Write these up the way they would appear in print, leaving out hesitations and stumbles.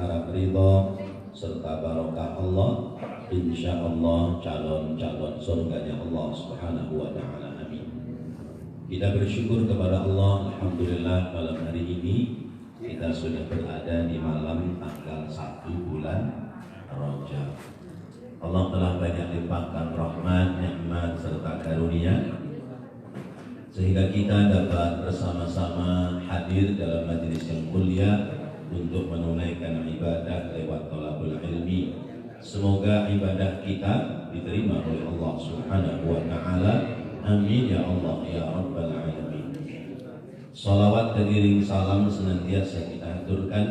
harap ridho serta barokah Allah, insya Allah calon-calon surganya Allah Subhanahu wa Ta'ala. Amin. Kita bersyukur kepada Allah, alhamdulillah malam hari ini kita sudah berada di malam tanggal 1 bulan Rajab. Allah telah banyak limpahkan rahmat, nikmat serta karunia sehingga kita dapat bersama-sama hadir dalam majelis yang mulia untuk menunaikan ibadah lewat thalabul ilmi. Semoga ibadah kita diterima oleh Allah Subhanahu wa Ta'ala. Amin ya Allah ya Rabbal Alamin. Salawat teriring salam senantiasa kita aturkan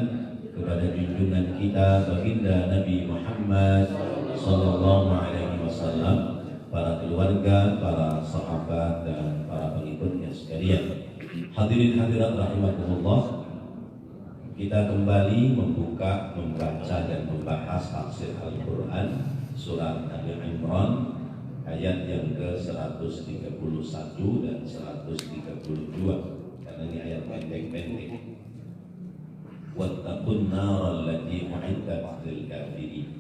kepada junjungan kita baginda Nabi Muhammad sallallahu alaihi wasallam, para keluarga, para sahabat dan para pengikutnya sekalian. Hadirin hadirat rahimakumullah, kita kembali membuka, membaca dan membahas tafsir Al-Quran surat Ali Imran ayat yang ke-131 dan 132, karena ini ayat pendek-pendek. Wattaqun naral lati u'iddat lil kafirin.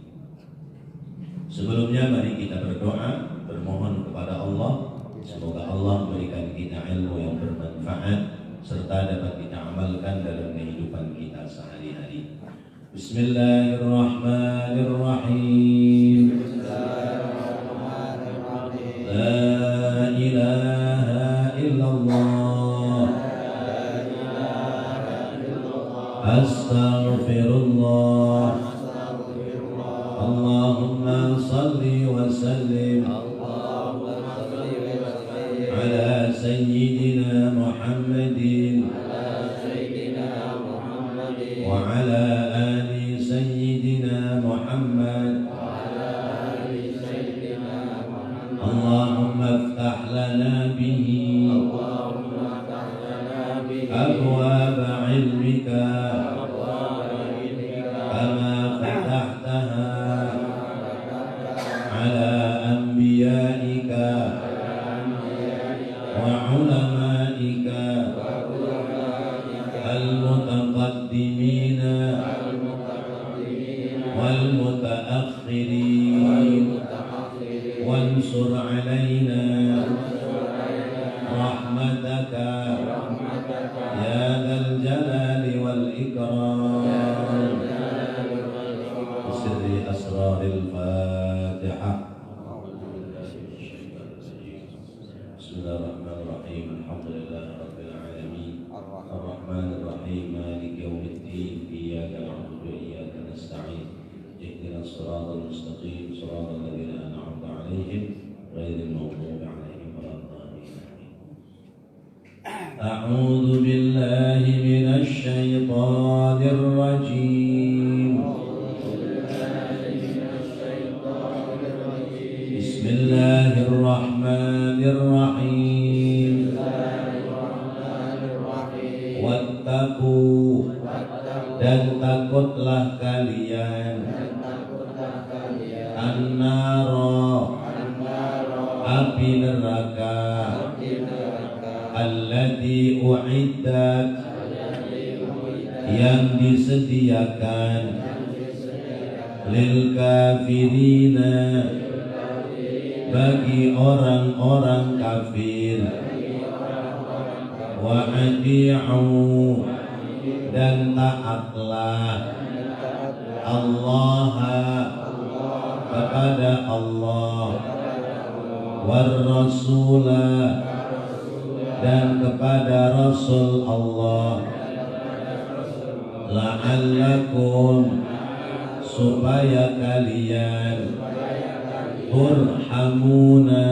Sebelumnya mari kita berdoa, bermohon kepada Allah semoga Allah memberikan kita ilmu yang bermanfaat serta dapat kita amalkan dalam kehidupan kita sehari-hari. Bismillahirrahmanirrahim. La ilaha illallah. Astaghfirullah. Allahumma salli wa sallim ala sayyidina Muhammadin wa ala ali sayyidina Muhammad. Allahumma iftah lana bihi abwaba ilmika kama fatahtaha ala anbiya'ika wa ulamaika al-mutaqaddimina wal mutaakhirin wansur alaina rahmataka ya dzal jalali wal ikram. Bisirri asraril Fatihah. Bismillahirrahmanirrahim. Alhamdulillahi rabbil alamin. Ar-Rahmanir Rahim. Maliki yaumiddin. Iyyaka na'budu wa iyyaka nasta'in. Ihdinas siratal mustaqim. Siratal ladzina an'amta 'alaihim ghairil maghdubi 'alaihim waladdallin. A'udzu billahi minasy syaithanir rajim. Bismillahirrahmanirrahim. Wattaqu, dan takutlah kalian, an-nara, api neraka, allati u'iddat, yang disediakan, lil kafirina, bagi orang-orang kafir. Wa ati'u, dan taatlah Allah, kepada Allah, war rasulah, dan kepada Rasul Allah, la'allakum, supaya kalian turhamuna,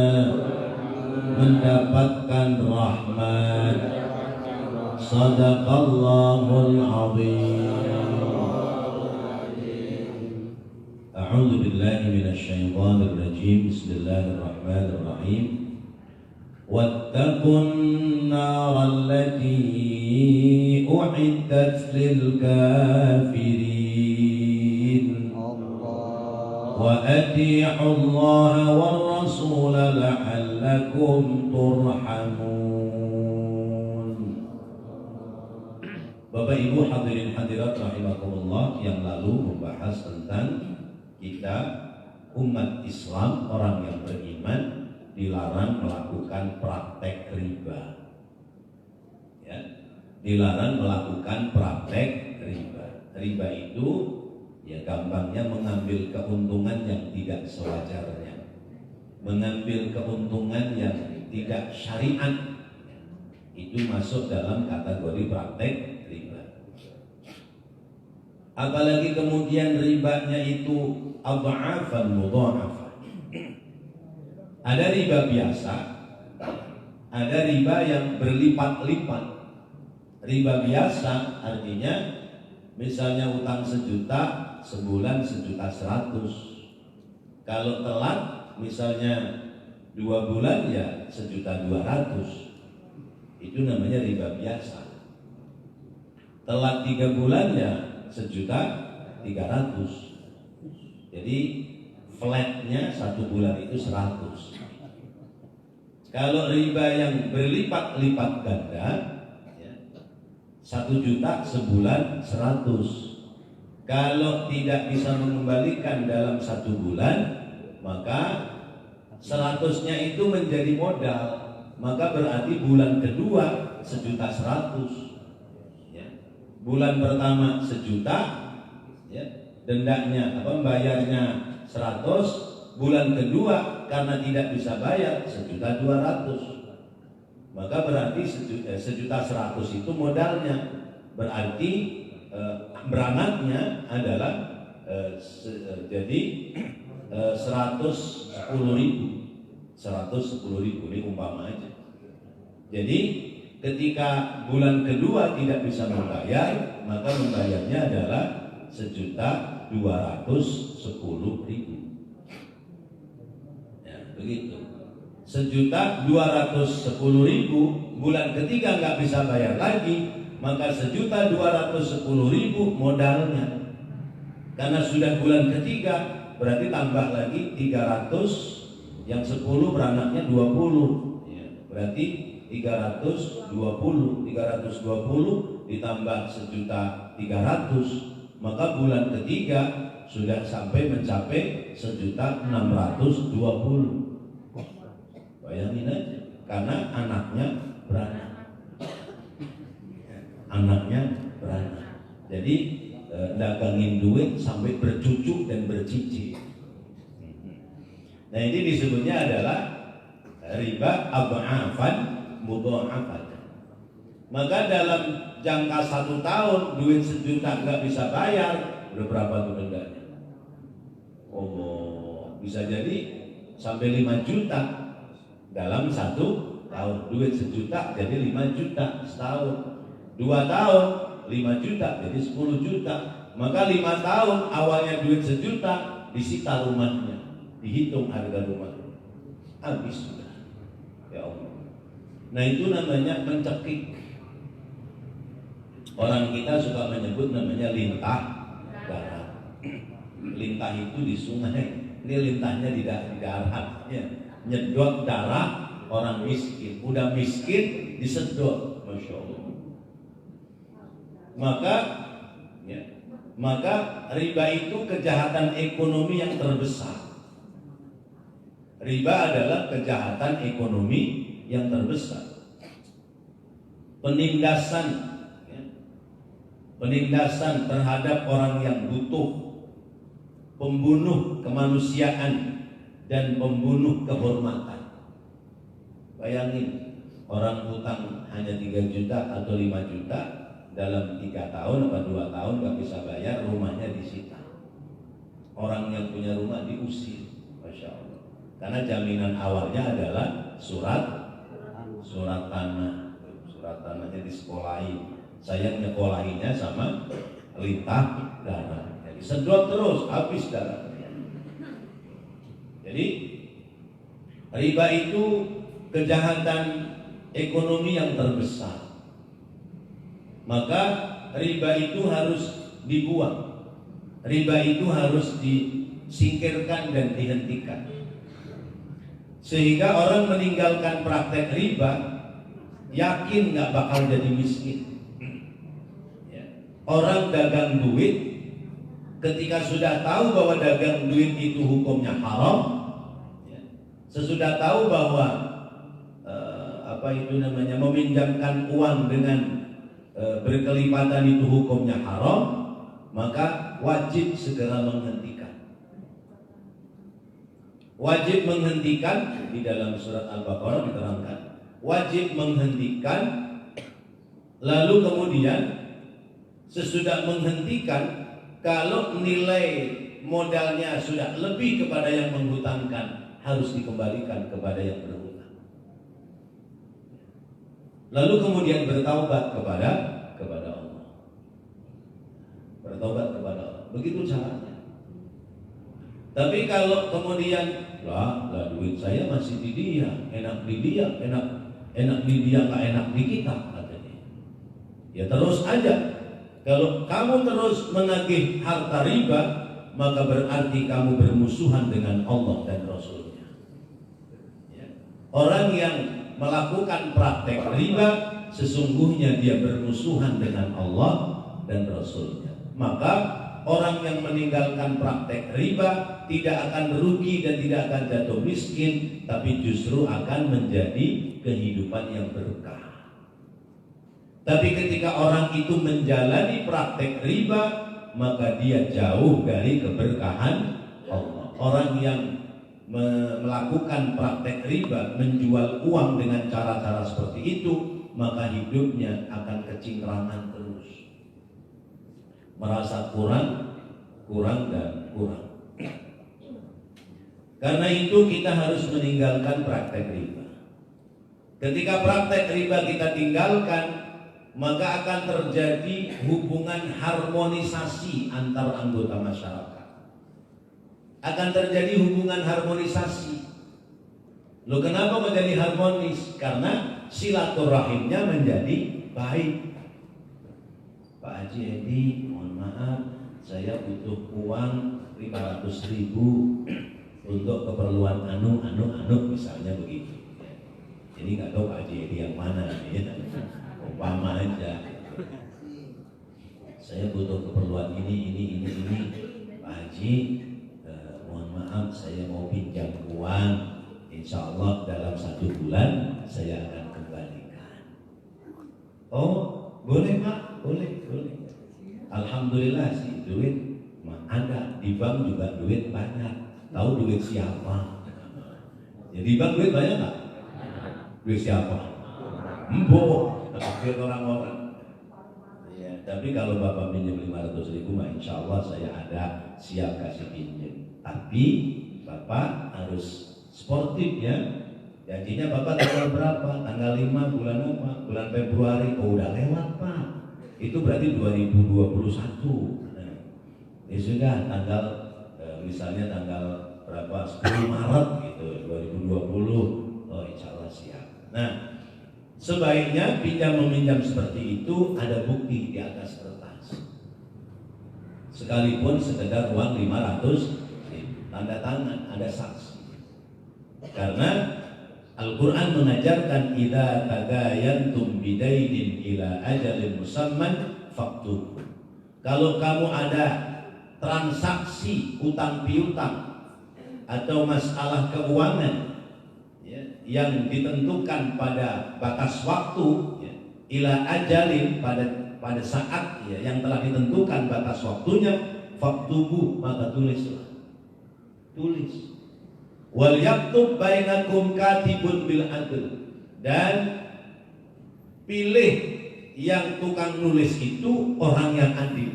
mendapatkan rahmat. Sadaqallahul azim. A'udzu billahi minasy syaithanir rajim. Bismillahirrahmanirrahim. Wattaqun naral lati u'iddat lil kafirin. Wa ati'u Allah war rasul la'allakum turhamun. Bapak Ibu hadirin hadirat rahimakumullah. rahimahullah yang lalu membahas tentang kita umat Islam, orang yang beriman dilarang melakukan praktek riba. Ya, dilarang melakukan praktek riba. Riba itu ya gampangnya mengambil keuntungan yang tidak sewajarnya, mengambil keuntungan yang tidak syariat, itu masuk dalam kategori praktek riba. Apalagi kemudian ribanya itu adha'afan mudha'afah. Ada riba biasa, ada riba yang berlipat-lipat. Riba biasa artinya misalnya utang 1 juta, sebulan 1.100.000. Kalau telat misalnya 2 bulan ya 1.200.000. Itu namanya riba biasa. Telat 3 bulan ya 1.300.000. Jadi flatnya 1 bulan itu 100. Kalau riba yang berlipat-lipat ganda ya, 1 juta sebulan 100. Kalau tidak bisa mengembalikan dalam 1 bulan, maka 100-nya itu menjadi modal. Maka berarti bulan kedua 1.100.000 ya. Bulan pertama 1 juta ya, dendanya bayarnya 100. Bulan kedua karena tidak bisa bayar 1.200.000. Maka berarti 1.100.000 itu modalnya. Berarti beranaknya adalah jadi 110.000. 110.000 ini umpama aja. Jadi ketika bulan kedua tidak bisa membayar, maka membayarnya adalah 1.210.000. Ya, begitu. 1.210.000, bulan ketiga nggak bisa bayar lagi, maka 1.210.000 modalnya. Karena sudah bulan ketiga, berarti tambah lagi 300. Yang 10 beranaknya 20 ya, berarti 320 ditambah 1.300.000, maka bulan ketiga sudah sampai mencapai 1.620.000. Bayangin aja, karena anaknya beranak. Jadi dagangin duit sampai bercucu dan bercicit. Nah ini disebutnya adalah riba adha'afan mudha'afan. Maka dalam jangka 1 tahun duit 1 juta nggak bisa bayar, udah berapa tuh dendanya? Oh, bisa jadi sampai 5 juta dalam 1 tahun. Duit 1 juta jadi 5 juta setahun. 2 tahun 5 juta jadi 10 juta. Maka 5 tahun awalnya duit 1 juta, disita rumahnya. Dihitung harga rumah, habis sudah. Ya Allah. Nah itu namanya mencekik. Orang kita suka menyebut namanya lintah darat. Lintah itu di sungai, ini lintahnya di darat. Ya. Nyedot darah orang miskin. Udah miskin disedot, masya Allah. Maka riba itu kejahatan ekonomi yang terbesar. Riba adalah kejahatan ekonomi yang terbesar. Penindasan terhadap orang yang butuh, pembunuh kemanusiaan dan pembunuh kehormatan. Bayangin, orang hutang hanya 3 juta atau 5 juta, dalam 3 tahun atau 2 tahun gak bisa bayar, rumahnya disita. Orang yang punya rumah diusir, masya Allah. Karena jaminan awalnya adalah surat tanah. Surat tanahnya disekolahi. Saya nyekolahinya sama lintah darah. Jadi sedot terus, habis darah. Jadi riba itu kejahatan ekonomi yang terbesar. Maka riba itu harus dibuang. Riba itu harus disingkirkan dan dihentikan. Sehingga orang meninggalkan praktek riba, yakin gak bakal jadi miskin. Orang dagang duit Ketika sudah tahu bahwa dagang duit itu hukumnya haram, ya, sesudah tahu bahwa meminjamkan uang dengan berkelipatan itu hukumnya haram, maka wajib segera menghentikan. Wajib menghentikan, di dalam surat Al-Baqarah diterangkan, wajib menghentikan. Lalu kemudian sesudah menghentikan, kalau nilai modalnya sudah lebih kepada yang menghutangkan, harus dikembalikan kepada yang berhutang. Lalu kemudian bertaubat kepada Allah. Bertaubat kepada Allah. Begitu caranya. Tapi kalau kemudian lah duit saya masih di dia, enak di dia, enak di dia, nggak enak di kita, katanya. Ya terus aja. Kalau kamu terus menagih harta riba, maka berarti kamu bermusuhan dengan Allah dan Rasulnya. Ya. Orang yang melakukan praktek riba, sesungguhnya dia bermusuhan dengan Allah dan Rasulnya. Maka orang yang meninggalkan praktek riba tidak akan rugi dan tidak akan jatuh miskin, tapi justru akan menjadi kehidupan yang berkah. Tapi ketika orang itu menjalani praktek riba, maka dia jauh dari keberkahan Allah. Orang yang melakukan praktek riba, menjual uang dengan cara-cara seperti itu, maka hidupnya akan kecingrangan terus, merasa kurang dan kurang. Karena itu kita harus meninggalkan praktek riba. Ketika praktek riba kita tinggalkan, maka akan terjadi hubungan harmonisasi antar anggota masyarakat. Akan terjadi hubungan harmonisasi. Loh, kenapa menjadi harmonis? Karena silaturahimnya menjadi baik. Pak Haji Edi, mohon maaf, saya butuh uang 500.000 untuk keperluan anu misalnya begitu. Jadi nggak tahu Pak Haji Edi yang mana ya. Umpama aja. Saya butuh keperluan ini. Pak Haji, mohon maaf, saya mau pinjam uang. Insya Allah dalam 1 bulan saya akan kembalikan. Oh, boleh Pak, boleh. Alhamdulillah sih duit ada di bank, juga duit banyak. Tahu duit siapa? Ya, di bank duit banyak nggak? Duit siapa? Mbok, takdir orang-orang. Ya, tapi kalau Bapak pinjam 500.000, insya Allah saya ada siap kasih pinjam. Tapi Bapak harus sportif ya. Janjinya Bapak tanggal berapa? Tanggal 5 bulan apa? Bulan Februari. Oh, udah lewat Pak. Itu berarti 2021. Nah, ya sudah tanggal misalnya tanggal berapa? 10 Maret gitu 2020. Oh, insya Allah siap. Nah, sebaiknya pinjam meminjam seperti itu ada bukti di atas kertas. Sekalipun sekedar uang 500, tanda tangan, ada saksi. Karena Al-Quran mengajarkan idza tadayantum bidainin ila ajalin musamman faktub. Kalau kamu ada transaksi utang piutang atau masalah keuangan ya, yang ditentukan pada batas waktu ya, ila ajalin pada saat ya, yang telah ditentukan batas waktunya, faktubu, maka tulislah. Tulis. Wal yaktub bainakum katibun bil adl, dan pilih yang tukang nulis itu orang yang adil.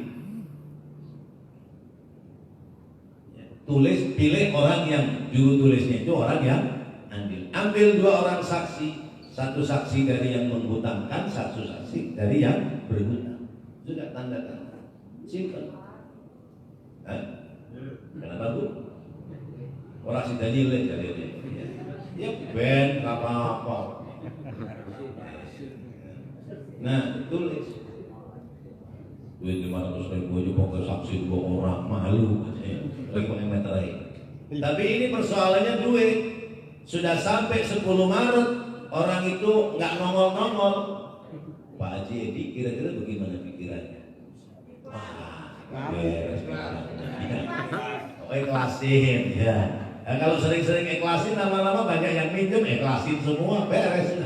Pilih orang yang juru tulisnya itu orang yang adil. Ambil 2 orang saksi, 1 saksi dari yang menghutangkan, 1 saksi dari yang berhutang. Sudah tanda tangan. Simple. Kenapa Bu? Orang si Daniel jadi dia. Ya ben apa-apa. Nah, tulis. Duit 500.000 aja pakai saksi 2 orang, malu. Tapi ini persoalannya duit. Sudah sampai 10 Maret, orang itu nggak nongol-nongol. Pak Haji Edi kira-kira bagaimana pikirannya? Beres. ikhlasin ya. Nah, kalau sering-sering ikhlasin lama-lama banyak yang minjem, ikhlasin semua beres.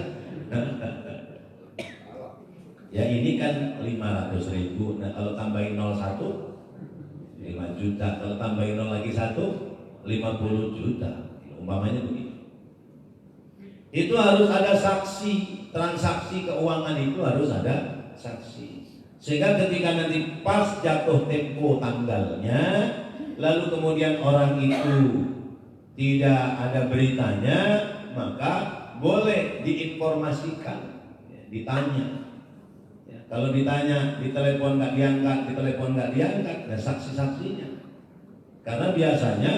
Ya ini kan 500.000. Nah kalau tambahin 01 5 juta, kalau tambahin 0 lagi 1 50 juta. Umpamanya begitu. Itu harus ada saksi. Transaksi keuangan itu harus ada saksi. Sehingga ketika nanti pas jatuh tempo tanggalnya, lalu kemudian orang itu tidak ada beritanya, maka boleh diinformasikan, ditanya. Ya, kalau ditanya, di telepon nggak diangkat, ada saksi-saksinya. Karena biasanya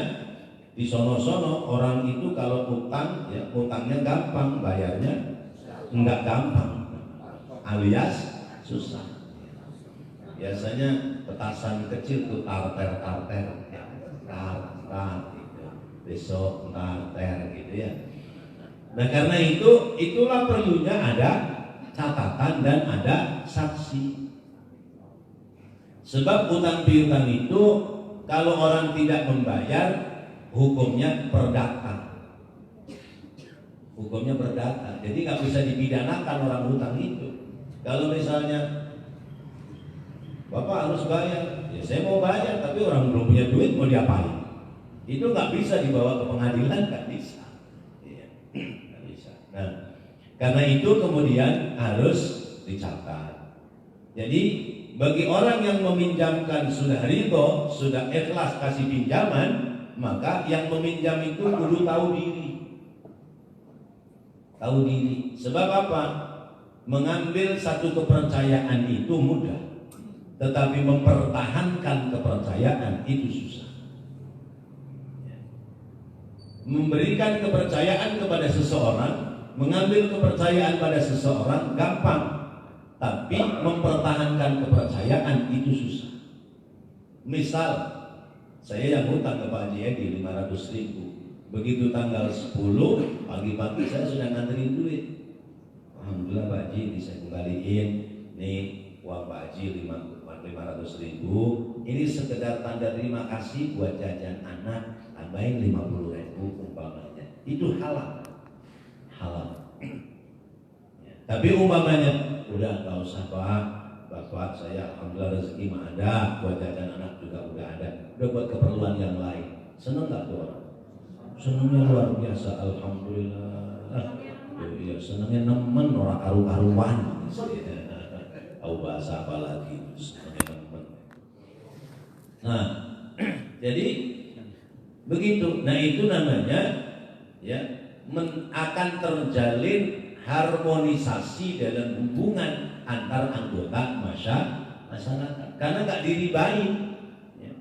di sono-sono orang itu kalau utang, ya utangnya gampang, bayarnya nggak gampang, alias susah. Biasanya petasan kecil tuh tarter, gitu. Besok tarter gitu ya. Nah karena itulah perlunya ada catatan dan ada saksi. Sebab utang piutang itu kalau orang tidak membayar, hukumnya perdata. Hukumnya perdata. Jadi nggak bisa dipidanakan orang hutang itu. Kalau misalnya Bapak harus bayar, ya saya mau bayar, tapi orang belum punya duit mau diapain? Itu nggak bisa dibawa ke pengadilan, nggak bisa. Ya, nggak bisa. Nah, karena itu kemudian harus dicatat. Jadi bagi orang yang meminjamkan sudah ridho, sudah ikhlas kasih pinjaman, maka yang meminjam itu kudu tahu diri. Tahu diri. Sebab apa? Mengambil satu kepercayaan itu mudah. Tetapi mempertahankan kepercayaan itu susah. Memberikan kepercayaan kepada seseorang, mengambil kepercayaan pada seseorang gampang, tapi mempertahankan kepercayaan itu susah. Misal, saya yang hutang ke Pak Haji Edi 500.000, begitu tanggal 10 pagi-pagi saya sudah nganterin duit. Alhamdulillah Pak Haji bisa kembaliin nih uang Pak Haji 500.000. Ini sekedar tanda terima kasih buat jajan anak, tambahin 50.000 umpamanya. Itu halal. Ya, tapi umpamanya udah nggak usah Pak, Bapak saya alhamdulillah rezeki mah ada, buat jajan anak juga udah ada, udah buat keperluan yang lain. Seneng nggak tuh orang? Senengnya luar biasa, alhamdulillah. Ya senengnya nemen orang karu-karuan. Tahu bahasa apa lagi? Nah, jadi begitu. Nah itu namanya ya akan terjalin harmonisasi dalam hubungan antar anggota masyarakat. Karena nggak diribain. Ya.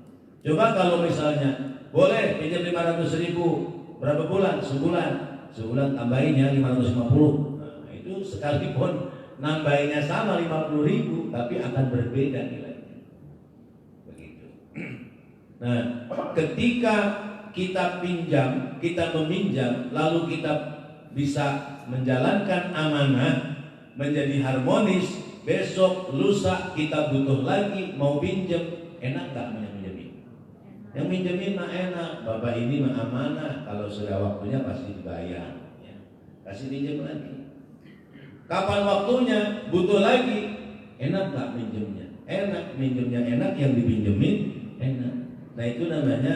Coba kalau misalnya boleh pinjam 500.000 berapa bulan? Sebulan tambahin ya 550. Nah, itu sekalipun nambahinnya sama 50.000 tapi akan berbeda nilainya. Begitu. Nah, ketika kita meminjam, lalu kita bisa menjalankan amanah menjadi harmonis, besok lusa kita butuh lagi mau pinjam, enak nggak minjemin? Yang minjemin mah enak, bapak ini mah amanah, kalau sudah waktunya pasti dibayar, ya. Kasih pinjam lagi. Kapan waktunya butuh lagi, enak nggak minjemnya? Enak, minjemnya enak, yang dipinjemin enak. Nah itu namanya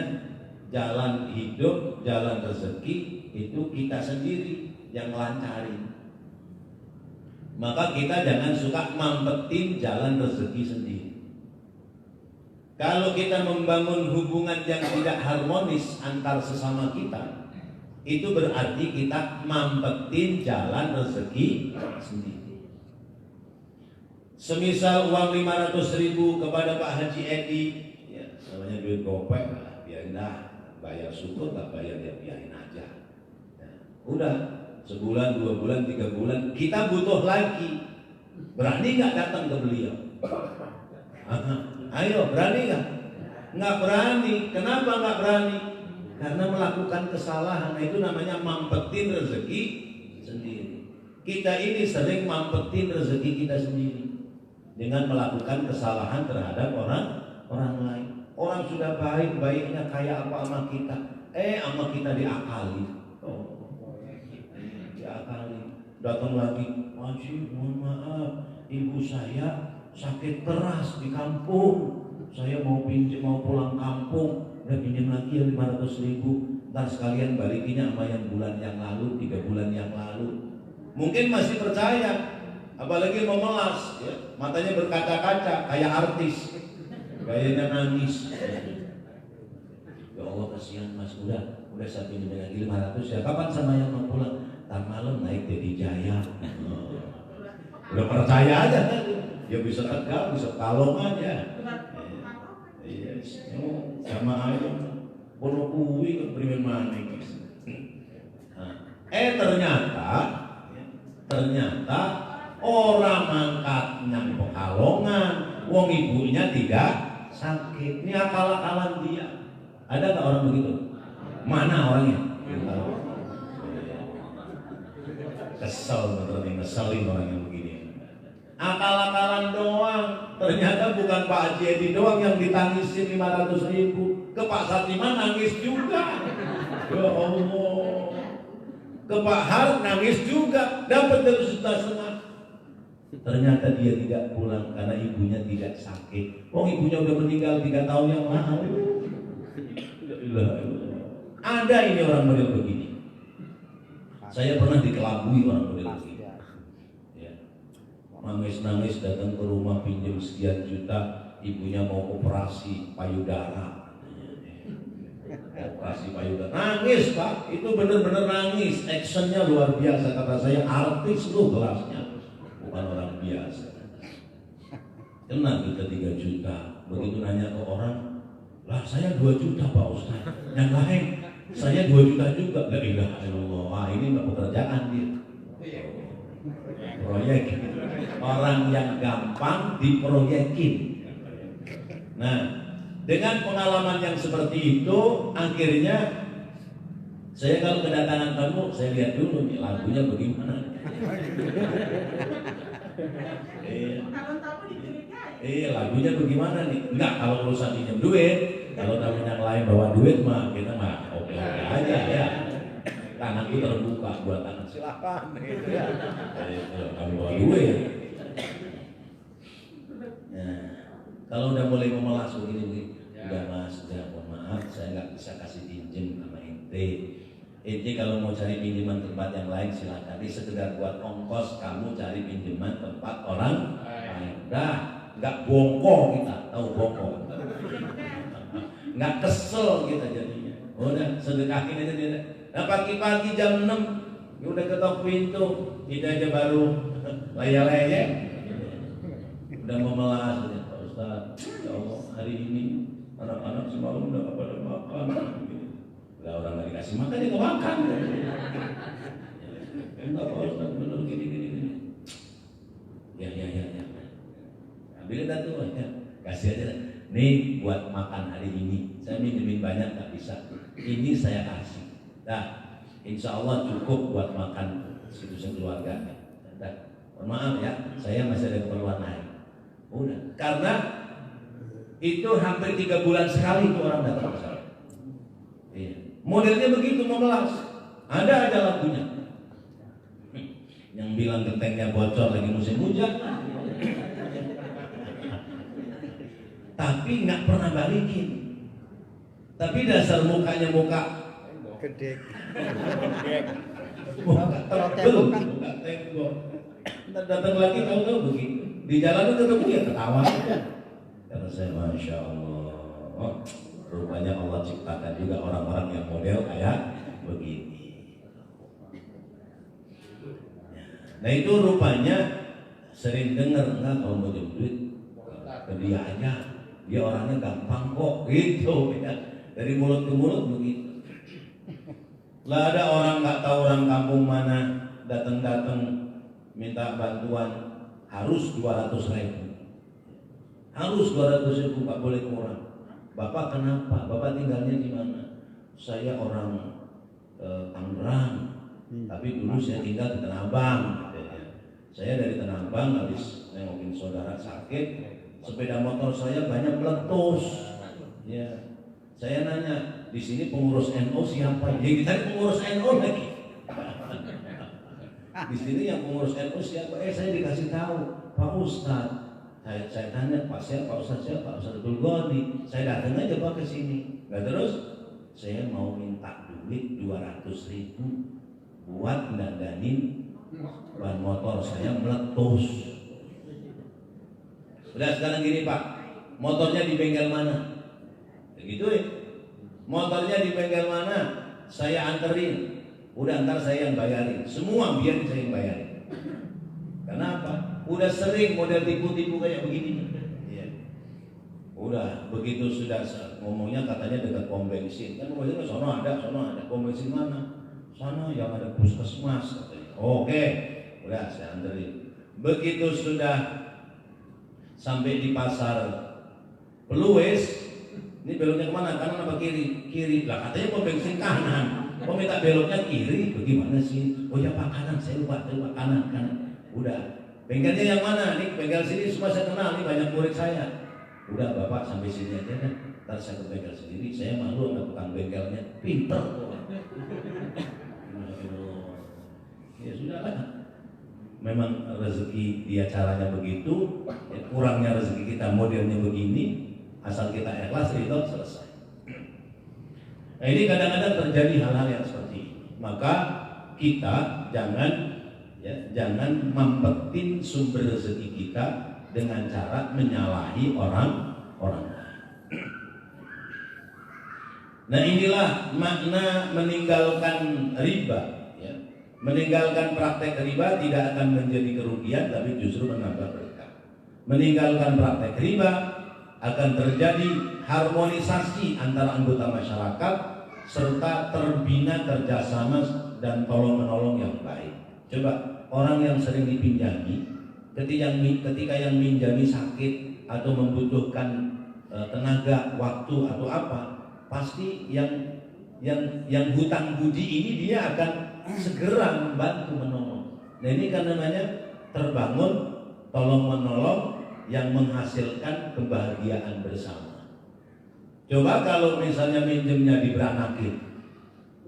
jalan hidup, jalan rezeki itu kita sendiri yang lancarin. Maka kita jangan suka mampetin jalan rezeki sendiri. Kalau kita membangun hubungan yang tidak harmonis antar sesama kita, itu berarti kita mampetin jalan rezeki sendiri. Semisal uang 500.000 kepada Pak Haji Edi, ya namanya duit gopek lah, biarin dah, bayar syukur tak bayar ya biarin aja. Ya, udah sebulan, 2 bulan, 3 bulan, kita butuh lagi. Berani nggak datang ke beliau? Ayo, berani nggak? Nggak berani. Kenapa nggak berani? Karena melakukan kesalahan. Itu namanya mampetin rezeki sendiri. Kita ini sering mampetin rezeki kita sendiri dengan melakukan kesalahan terhadap orang lain. Orang sudah baik, baiknya kayak apa sama kita. Sama kita diakali. Diakali. Datang lagi, Haji, mohon maaf, ibu saya sakit keras di kampung. Saya mau pinjam, mau pulang kampung. Udah pinjam lagi ya 500.000. Ntar sekalian balikinya sama yang bulan yang lalu, 3 bulan yang lalu. Mungkin masih percaya, apalagi mau melas, ya. Matanya berkaca-kaca, kayak artis, gayanya nangis. Ya Allah kasihan mas, udah saya pinjam lagi 500 ya. Kapan sama yang mau pulang? Ntar malam naik jadi Jaya. Udah percaya aja kan? Ya bisa tegak, bisa kalong aja. Iya, sama aja. Bono kuwi ke primen maneh. Ternyata orang mangkatnya Pekalongan, wong ibunya tidak sakit. Ini akal-akalan dia. Ada nggak orang begitu? Mana orangnya? Kesel, ngeselin orang yang begini. Akal-akalan doang. Ternyata bukan Pak Haji Edi doang yang ditangisin 500.000. Ke Pak Satima nangis juga. Ya Allah. Ke Pak Har nangis juga. Dapat 2,5 juta. Ternyata dia tidak pulang karena ibunya tidak sakit. Ibunya udah meninggal 3 tahun yang lalu. Ada ini orang model begini. Saya pernah dikelabui orang model begini. Nangis-nangis datang ke rumah pinjam sekian juta, ibunya mau operasi payudara. Operasi payudara. Nangis Pak, itu benar-benar nangis. Actionnya luar biasa, kata saya artis loh kelasnya, bukan orang biasa. Kena kita 3 juta. Begitu nanya ke orang, lah saya 2 juta Pak Ustaz. Yang lain saya 2 juta juga. La ilaha illallah. Ini nggak pekerjaan dia. Proyek. Orang yang gampang diproyekin. Nah, dengan pengalaman yang seperti itu, akhirnya saya kalau kedatangan kamu, saya lihat dulu nih lagunya bagaimana. Lagunya bagaimana nih? Enggak, kalau urusan pinjam duit, kalau tamu yang lain bawa duit mah kita mah oke aja ya. Tanganku terbuka buat tangan, silakan gitu ya. Kalau kamu bawa duit. Nah, kalau udah mulai memelas begini, udah mas, udah mohon maaf, saya nggak bisa kasih pinjam sama ente. Ente kalau mau cari pinjaman tempat yang lain silakan. Ini sekedar buat ongkos kamu cari pinjaman tempat orang lain. Dah, nggak bongkong kita, tahu bongkong? Nggak kesel kita jadinya. Udah sedekahin aja dia. Nah pagi-pagi jam 6 udah ketok pintu, kita aja baru layar-layar. Udah memelas ya Pak Ustaz. Ya Allah, hari ini anak-anak semalam udah pada makan. Lah orang nggak dikasih makan dia nggak makan. Enggak Pak Ustaz, bener gini. Ya. Ambilin dah tuh ya. Kasih aja. Nih buat makan hari ini. Saya minjemin banyak nggak bisa. Ini saya kasih. Nah, insya Allah cukup buat makan situ keluarga. Nah, maaf ya, saya masih ada keperluan lain. Udah, karena itu hampir 3 bulan sekali itu orang datang ke saya. Iya. Modelnya begitu memelas. Ada lagunya. Yang bilang gentengnya bocor lagi musim hujan. Tapi nggak pernah balikin. Tapi dasar mukanya muka gede. Muka tembok. Datang lagi tahu-tahu begitu. Di jalan itu ketemu ya ketawa. Karena saya masya Allah, rupanya Allah ciptakan juga orang-orang yang model kayak begini. Nah itu rupanya sering dengar nggak kalau mau duit ke dia aja, dia orangnya gampang kok gitu ya. Dari mulut ke mulut begitu. Lah ada orang nggak tahu orang kampung mana datang minta bantuan. Harus 200.000. Harus 200.000, nggak boleh kurang. Bapak kenapa? Bapak tinggalnya di mana? Saya orang Tangerang, tapi dulu saya tinggal di Tanah Abang. Saya dari Tanah Abang habis nengokin saudara sakit, sepeda motor saya banyak meletus. Ya, saya nanya, di sini pengurus NU siapa? Ya kita pengurus NU lagi. Di sini yang pengurus NU siapa? Saya dikasih tahu, Pak Ustadz. Saya tanya, Pak Ustadz siapa? Pak Ustadz Abdul Ghani. Saya datang aja Pak ke sini. Nggak terus, saya mau minta duit 200.000 buat dandanin ban motor saya meletus. Udah sekarang gini Pak, motornya di bengkel mana? Begitu ya. Motornya di bengkel mana? Saya anterin. Udah ntar saya yang bayarin. Semua biar saya yang bayarin. Kenapa? Udah sering model tipu-tipu kayak begini. Ya. Udah begitu sudah ngomongnya katanya dekat pom bensin. Kan pom bensin sono ada. Pom bensin mana? Sana yang ada puskesmas katanya. Oke. Udah saya anterin. Begitu sudah sampai di pasar Peluwes, ini beloknya kemana? Kanan apa kiri? Kiri. Lah katanya pom bensin kanan. Kok minta beloknya kiri? Bagaimana sih? Oh ya Pak kanan, saya lupa kanan. Udah. Bengkelnya yang mana? Nih bengkel sini semua saya kenal, nih banyak murid saya. Udah Bapak sampai sini aja kan. Ntar saya ke bengkel sendiri. Saya malu sama tukang bengkelnya. Pinter. Ya sudah lah. Memang rezeki dia caranya begitu, ya, kurangnya rezeki kita modelnya begini, asal kita ikhlas itu selesai. Nah ini kadang-kadang terjadi hal-hal yang seperti ini. Maka kita jangan mempetin sumber rezeki kita dengan cara menyalahi orang lain. Nah inilah makna meninggalkan riba. Meninggalkan praktek riba tidak akan menjadi kerugian, tapi justru menambah berkah. Meninggalkan praktek riba akan terjadi harmonisasi antara anggota masyarakat serta terbina kerjasama dan tolong-menolong yang baik. Coba orang yang sering dipinjami, ketika yang minjami sakit atau membutuhkan tenaga, waktu atau apa, pasti yang hutang budi ini dia akan segera membantu menolong. Nah ini kan namanya terbangun tolong menolong yang menghasilkan kebahagiaan bersama. Coba kalau misalnya minjemnya diberanakin,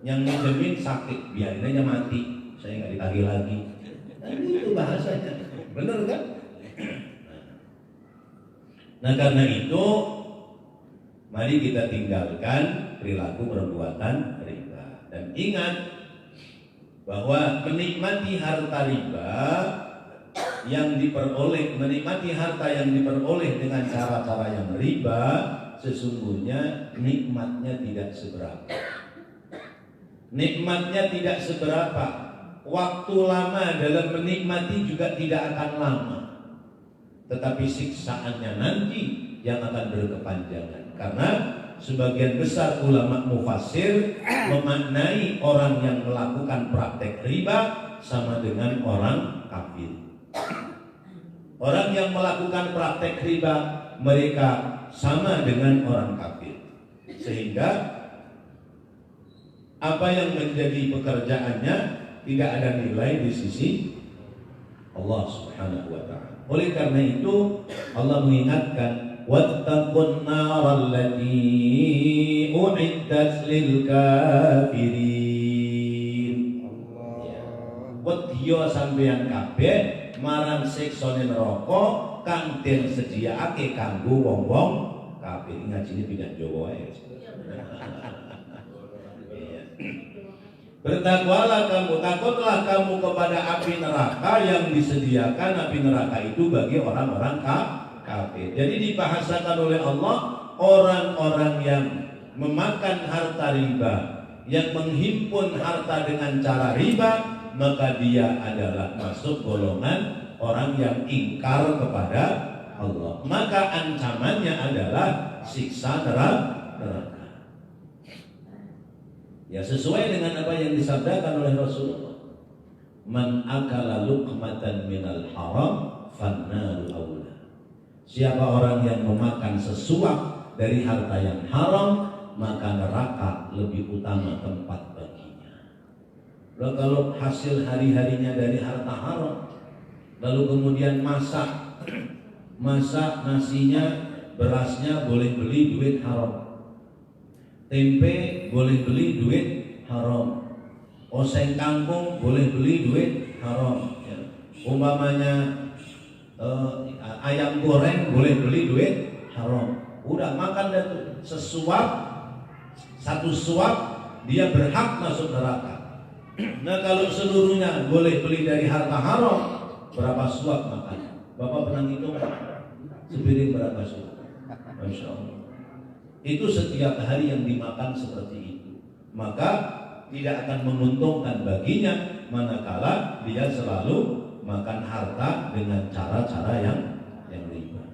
yang minjemin sakit, biarin aja mati, saya nggak ditagih lagi. Nah itu bahasanya, bener kan? Nah karena itu, mari kita tinggalkan perilaku perbuatan riba dan ingat bahwa menikmati harta riba menikmati harta yang diperoleh dengan cara-cara yang riba, sesungguhnya nikmatnya tidak seberapa. Nikmatnya tidak seberapa. Waktu lama dalam menikmati juga tidak akan lama. Tetapi siksaannya nanti yang akan berkepanjangan. Karena sebagian besar ulama mufassir memaknai orang yang melakukan praktek riba sama dengan orang kafir. Orang yang melakukan praktek riba mereka sama dengan orang kafir. Sehingga apa yang menjadi pekerjaannya tidak ada nilai di sisi Allah Subhanahu wa taala. Oleh karena itu Allah mengingatkan wattaqun naral lati u'iddat lil kafirin. Wedya sampeyan kabeh marang siksane neraka kang den sediaake kanggo wong-wong kafir. Ngajine pindah Jawa ae. Bertakwalah kamu, takutlah kamu kepada api neraka yang disediakan api neraka itu bagi orang-orang kafir. Jadi dibahasakan oleh Allah orang-orang yang memakan harta riba, yang menghimpun harta dengan cara riba, maka dia adalah masuk golongan orang yang ingkar kepada Allah. Maka ancamannya adalah siksa neraka. Ya sesuai dengan apa yang disabdakan oleh Rasulullah. Man akala luqmatan minal haram fannaru aula. Siapa orang yang memakan sesuap dari harta yang haram, maka neraka lebih utama tempat baginya. Lalu kalau hasil hari-harinya dari harta haram, lalu kemudian masak nasinya, berasnya boleh beli duit haram. Tempe boleh beli duit haram. Oseng kangkung boleh beli duit haram. Ya. Umpamanya ayam goreng boleh beli duit haram. Udah makan dah tuh sesuap, satu suap dia berhak masuk neraka. Nah kalau seluruhnya boleh beli dari harta haram, berapa suap makan? Bapak pernah hitung sepiring berapa suap? Masya Allah. Itu setiap hari yang dimakan seperti itu, maka tidak akan menguntungkan baginya manakala dia selalu makan harta dengan cara-cara yang riba.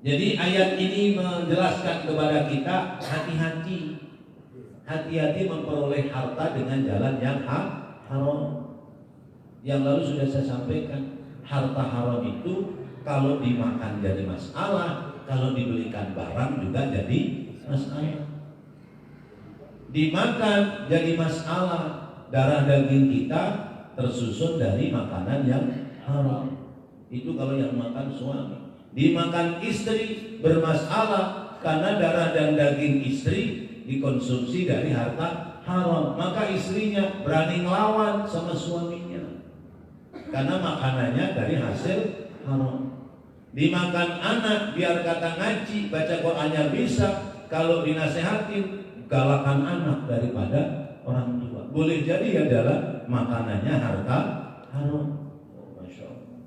Jadi ayat ini menjelaskan kepada kita hati-hati memperoleh harta dengan jalan yang haram. Yang lalu sudah saya sampaikan, harta haram itu kalau dimakan jadi masalah, kalau dibelikan barang juga jadi masalah. Dimakan jadi masalah, darah daging kita tersusun dari makanan yang haram. Itu kalau yang makan suami. Dimakan istri bermasalah karena darah dan daging istri dikonsumsi dari harta haram. Maka istrinya berani ngelawan sama suaminya karena makanannya dari hasil haram. Dimakan anak biar kata ngaji, baca Qur'annya bisa, kalau dinasehatin galakan anak daripada orang tua. Boleh jadi adalah makanannya harta haram. Masya Allah.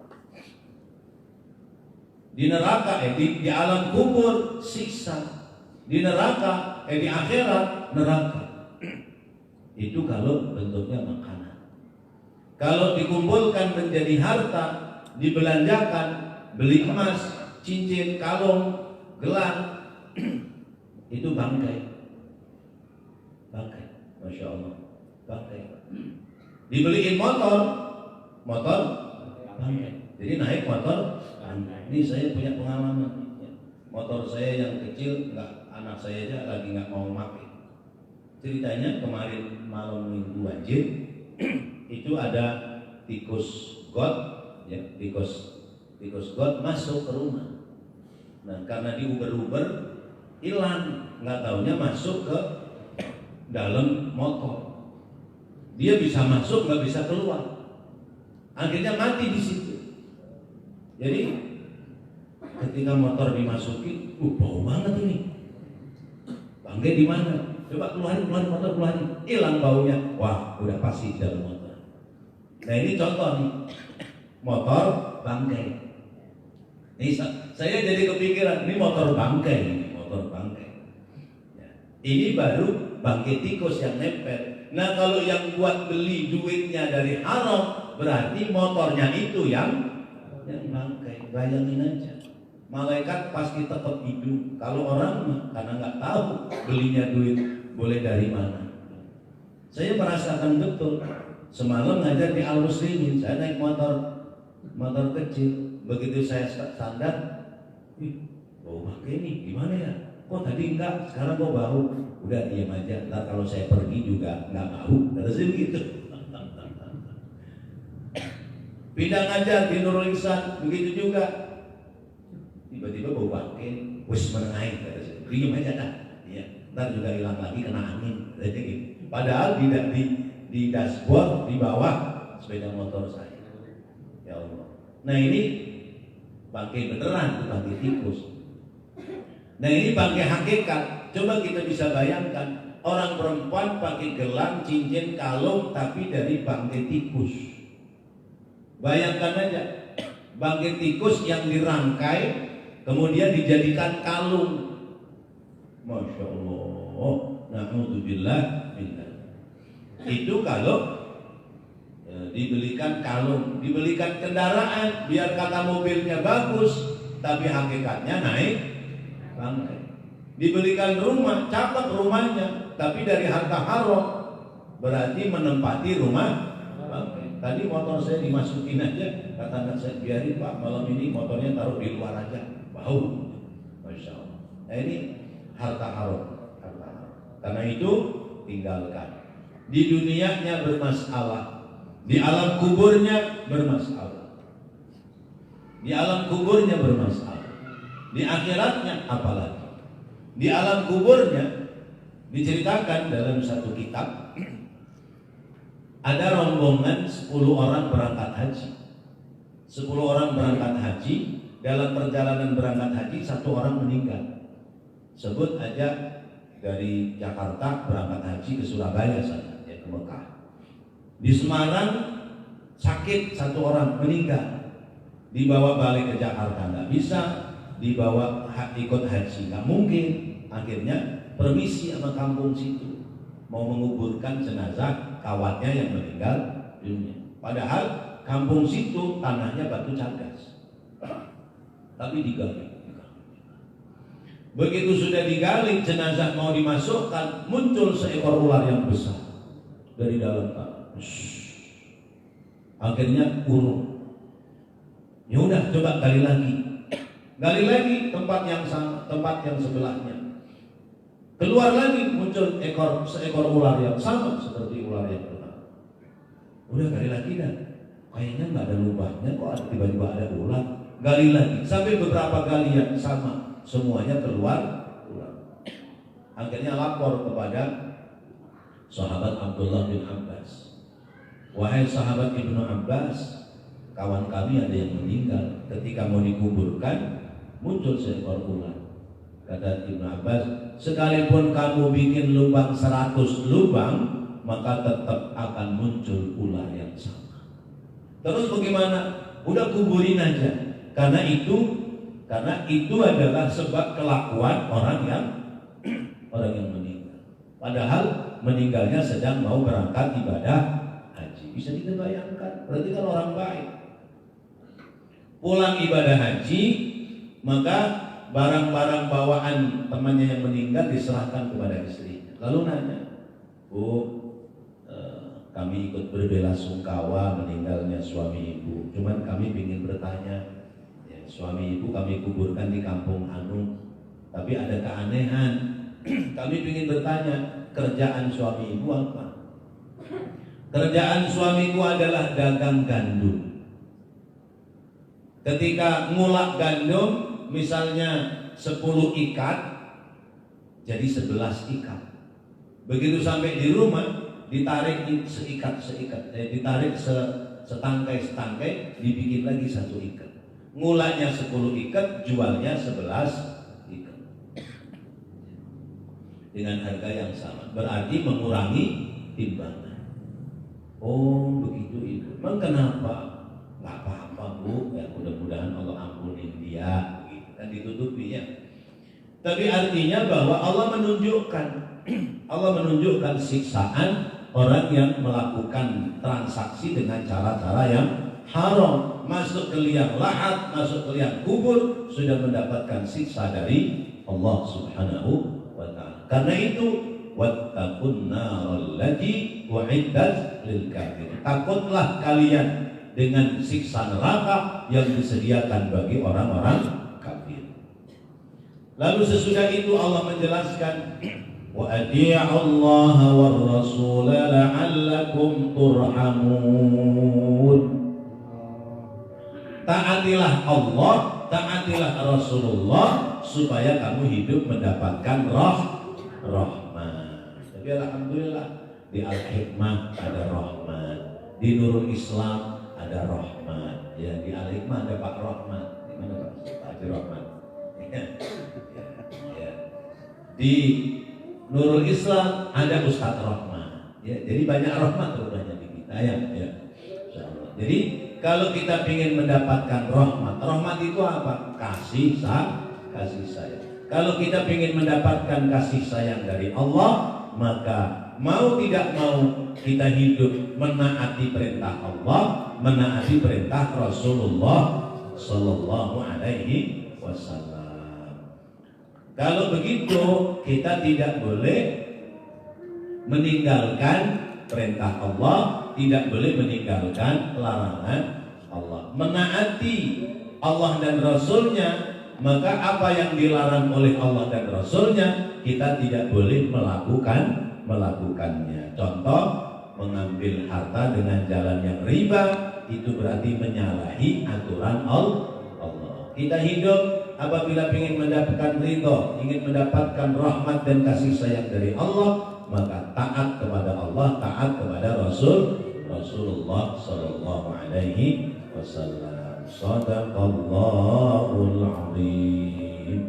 Di neraka, di alam kubur siksa. Di neraka, di akhirat neraka. Itu kalau bentuknya makanan. Kalau dikumpulkan menjadi harta, dibelanjakan, beli emas, cincin, kalung, gelang, itu bangkai. Masya Allah, bangkai. Dibeliin motor bangkai. Jadi naik motor bangkai. Ini saya punya pengalaman. Motor saya yang kecil, anak saya aja lagi nggak mau pakai. Ceritanya kemarin malam minggu wajib itu ada tikus got, ya, tikus got masuk ke rumah. Nah karena diuber-uber hilang, nggak taunya masuk ke dalam motor. Dia bisa masuk nggak bisa keluar. Akhirnya mati di situ. Jadi ketika motor dimasuki, bau banget ini. Bangke di mana? Coba keluarin motor, keluarin. Hilang baunya. Wah, udah pasti di dalam motor. Nah ini contoh nih. Motor bangkai. Ini saya jadi kepikiran, ini motor bangkai. Ya. Ini baru bangkai tikus yang nempel. Nah kalau yang buat beli duitnya dari haram, berarti motornya itu yang bangkai. Bayangin aja, malaikat pasti tetap hidup. Kalau orang karena nggak tahu belinya duit boleh dari mana. Saya merasakan betul. Semalam ngajar di Al Muslimin, saya naik motor kecil. Begitu saya standar, bau bangkai ini gimana ya? Kok tadi enggak, sekarang kok bau? Udah diam aja, ntar kalau saya pergi juga nggak bau. Terus begitu. Pindah ngajar di Nurul Ihsan, begitu juga. Tiba-tiba bau bangkai, wis menengahin. Diam aja dah. Ya, ntar juga hilang lagi kena angin. Gitu. Padahal tidak di dashboard di bawah sepeda motor saya. Ya Allah. Nah ini bangkai beneran, bangkai tikus. Nah ini bangkai hakikat. Coba kita bisa bayangkan orang perempuan pakai gelang, cincin, kalung, tapi dari bangkai tikus. Bayangkan aja, bangkai tikus yang dirangkai, kemudian dijadikan kalung. Masya Allah. Na'udzubillah. Itu kalau dibelikan kalung, dibelikan kendaraan, biar kata mobilnya bagus, tapi hakikatnya naik bangkai. Dibelikan rumah, cakep rumahnya, tapi dari harta haram, berarti menempati rumah bangkai. Tadi motor saya dimasukin aja, kata anak saya, biarin Pak, malam ini motornya taruh di luar aja, bau. Masya Allah. Nah ini harta haram. Karena itu tinggalkan. Di dunianya bermasalah, di alam kuburnya bermasalah. Di alam kuburnya bermasalah. Di akhiratnya apalagi. Di alam kuburnya diceritakan dalam satu kitab, ada rombongan 10 orang berangkat haji. 10 orang berangkat haji, dalam perjalanan berangkat haji 1 orang meninggal. Sebut aja dari Jakarta berangkat haji ke Surabaya sana, ya ke Mekah. Di Semarang sakit 1 orang meninggal, dibawa balik ke Jakarta nggak bisa, dibawa ikut haji nggak mungkin. Akhirnya permisi sama kampung situ, mau menguburkan jenazah kawatnya yang meninggal dunia. Padahal kampung situ tanahnya batu cadas, tapi digali. Begitu sudah digali, jenazah mau dimasukkan, muncul seekor ular yang besar dari dalam tanah. Akhirnya urung. Ya udah, coba gali lagi tempat yang sama, tempat yang sebelahnya. Keluar lagi, muncul seekor ular yang sama seperti ular yang pertama. Udah gali lagi dah, kayaknya nggak ada lubangnya, kok tiba-tiba ada ular. Gali lagi, sampai beberapa galian sama, semuanya keluar ular. Akhirnya lapor kepada sahabat Abdullah bin Abbas. Wahai sahabat Ibnu Abbas, kawan kami ada yang meninggal, ketika mau dikuburkan muncul seekor ular. Kata Ibnu Abbas, sekalipun kamu bikin lubang 100 lubang, maka tetap akan muncul ular yang sama. Terus bagaimana? Udah kuburin aja. Karena itu adalah sebab kelakuan orang yang meninggal. Padahal meninggalnya sedang mau berangkat ibadah haji. Bisa kita bayangkan, berarti kan orang baik. Pulang ibadah haji, maka barang-barang bawaan temannya yang meninggal diserahkan kepada istri. Lalu nanya, Bu, kami ikut berbelasungkawa meninggalnya suami ibu. Cuman kami ingin bertanya, ya, suami ibu kami kuburkan di kampung anu, tapi ada keanehan. Kami ingin bertanya, kerjaan suami ibu apa? Kerjaan suamiku adalah dagang gandum. Ketika ngulak gandum, misalnya 10 ikat, jadi 11 ikat. Begitu sampai di rumah, ditarik seikat, ditarik setangkai, dibikin lagi 1 ikat. Ngulaknya 10 ikat, jualnya 11 ikat. Dengan harga yang sama, berarti mengurangi timbangan. Oh begitu itu. Memang kenapa? Gak apa-apa Bu, ya mudah-mudahan Allah ampunin dia, gitu kan, ditutupi ya. Tapi artinya bahwa Allah menunjukkan siksaan orang yang melakukan transaksi dengan cara-cara yang haram, masuk ke liang lahat, masuk ke liang kubur, sudah mendapatkan siksa dari Allah Subhanahu wa ta'ala. Karena itu wattaqun naral lati u'iddat lil kafirin. Takutlah kalian dengan siksa neraka yang disediakan bagi orang-orang kafir. Lalu sesudah itu Allah menjelaskan, wa ati'ullaha war rasul la'allakum turhamun. Taatilah Allah, taatilah Rasulullah supaya kamu hidup mendapatkan rahmat. Tapi alhamdulillah di Al-Hikmah ada rahmat, di Nurul Islam ada rahmat, ya di Al-Hikmah ada Pak Rahmat. Di mana Pak Haji Rahmat? Ya. Di Nurul Islam ada Ustadz Rahmat. Ya, jadi banyak rahmat rupanya di kita ya. Insyaallah. Jadi kalau kita ingin mendapatkan rahmat itu apa? Kasih sayang. Kalau kita ingin mendapatkan kasih sayang dari Allah, maka mau tidak mau kita hidup menaati perintah Allah, menaati perintah Rasulullah Sallallahu Alaihi Wasallam. Kalau begitu kita tidak boleh meninggalkan perintah Allah, tidak boleh meninggalkan larangan Allah. Menaati Allah dan Rasulnya, maka apa yang dilarang oleh Allah dan Rasulnya kita tidak boleh melakukannya. Contoh, mengambil harta dengan jalan yang riba, itu berarti menyalahi aturan Allah. Kita hidup apabila ingin mendapatkan ridho, ingin mendapatkan rahmat dan kasih sayang dari Allah, maka taat kepada Allah, taat kepada Rasulullah sallallahu alaihi wasallam. Shadaqallahul azim.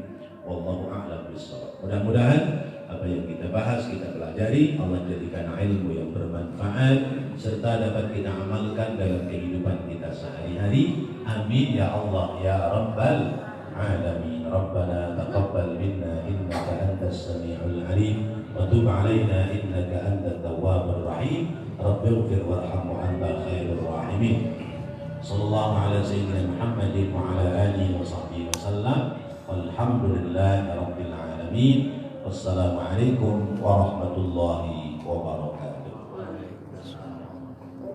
Wallahu a'lam bishawab. Mudah-mudahan apa yang kita bahas, kita pelajari, Allah jadikan ilmu yang bermanfaat serta dapat kita amalkan dalam kehidupan kita sehari-hari. Amin ya Allah ya Rabbal alamin. Rabbana taqabbal minna innaka antas samiul alim wa tub alaina innaka antat tawwabur rahim. Rabbighfir warham wa anta khairur rahimin. Sallallahu ala sayyidina Muhammadin wa ala alihi wa sahbihi wasallam. Walhamdulillahi rabbil alamin. Wassalamualaikum warahmatullahi wabarakatuh.